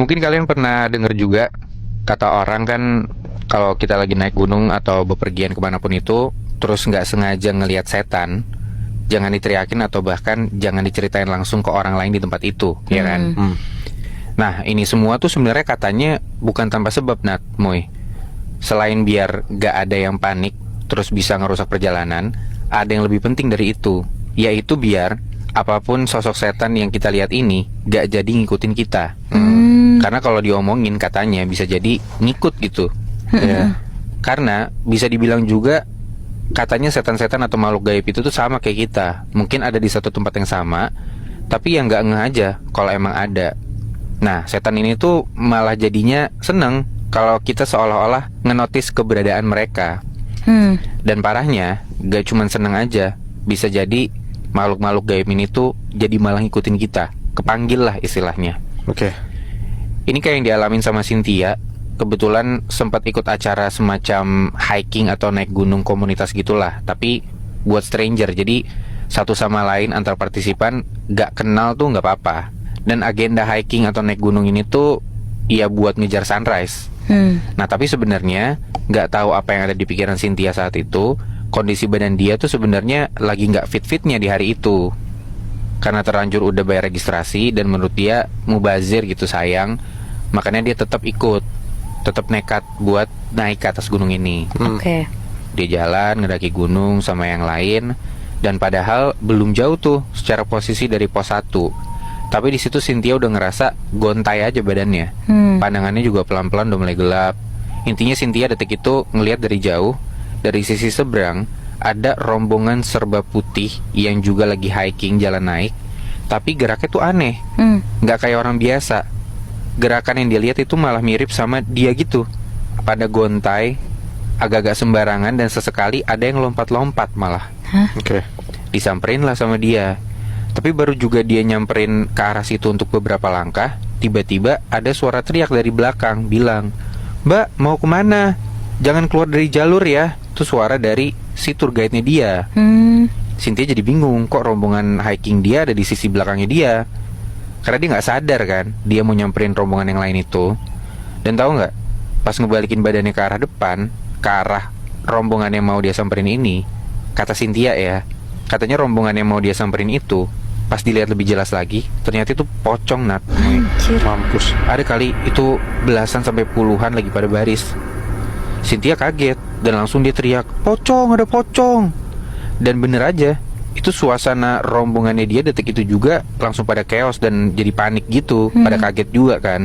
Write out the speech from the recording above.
Mungkin kalian pernah dengar juga kata orang kan, kalau kita lagi naik gunung atau bepergian kemanapun itu, terus nggak sengaja ngelihat setan, jangan diteriakin atau bahkan jangan diceritain langsung ke orang lain di tempat itu, ya kan? Nah, ini semua tuh sebenarnya katanya bukan tanpa sebab, Nat, Moy. Selain biar nggak ada yang panik, terus bisa ngerusak perjalanan, ada yang lebih penting dari itu, yaitu biar apapun sosok setan yang kita lihat ini gak jadi ngikutin kita. Karena kalau diomongin katanya bisa jadi ngikut gitu. Ya. Karena bisa dibilang juga katanya setan-setan atau makhluk gaib itu tuh sama kayak kita. Mungkin ada di satu tempat yang sama, tapi yang gak ngeh aja kalau emang ada. Nah, setan ini tuh malah jadinya seneng kalau kita seolah-olah ngenotis keberadaan mereka. Dan parahnya gak cuman seneng aja, bisa jadi makhluk-makhluk gaib ini tuh jadi malah ngikutin kita, kepanggil lah istilahnya. Oke. Ini kayak yang dialamin sama Cynthia. Kebetulan sempat ikut acara semacam hiking atau naik gunung komunitas gitulah, tapi buat stranger. Jadi satu sama lain antar partisipan gak kenal tuh gak apa-apa. Dan agenda hiking atau naik gunung ini tuh ya buat ngejar sunrise. Nah tapi sebenarnya gak tahu apa yang ada di pikiran Cynthia saat itu. Kondisi badan dia tuh sebenarnya lagi nggak fit-fitnya di hari itu, karena terlanjur udah bayar registrasi dan menurut dia mubazir gitu sayang. Makanya dia tetap ikut, tetap nekat buat naik ke atas gunung ini. Oke. Dia jalan ngedaki gunung sama yang lain, dan padahal belum jauh tuh secara posisi dari pos 1. Tapi di situ Cynthia udah ngerasa gontai aja badannya. Pandangannya juga pelan-pelan udah mulai gelap. Intinya Cynthia detik itu ngelihat dari jauh, dari sisi seberang ada rombongan serba putih yang juga lagi hiking jalan naik. Tapi geraknya tuh aneh, nggak kayak orang biasa. Gerakan yang dia lihat itu malah mirip sama dia gitu, pada gontai, agak-agak sembarangan, dan sesekali ada yang lompat-lompat malah. Oke. Disamperin lah sama dia. Tapi baru juga dia nyamperin ke arah situ untuk beberapa langkah, tiba-tiba ada suara teriak dari belakang bilang, "Mbak, mau kemana? Jangan keluar dari jalur ya." Itu suara dari si tour guide-nya dia. Cynthia jadi bingung, kok rombongan hiking dia ada di sisi belakangnya dia. Karena dia gak sadar kan, dia mau nyamperin rombongan yang lain itu. Dan tahu gak, pas ngebalikin badannya ke arah depan, ke arah rombongan yang mau dia samperin ini, kata Cynthia ya, katanya rombongan yang mau dia samperin itu, pas dilihat lebih jelas lagi, ternyata itu pocong, Nat. Mampus. Ada kali itu belasan sampai puluhan lagi pada baris. Cynthia kaget dan langsung dia teriak, "Pocong, ada pocong!" Dan bener aja, itu suasana rombongannya dia detik itu juga langsung pada chaos dan jadi panik gitu, pada kaget juga kan.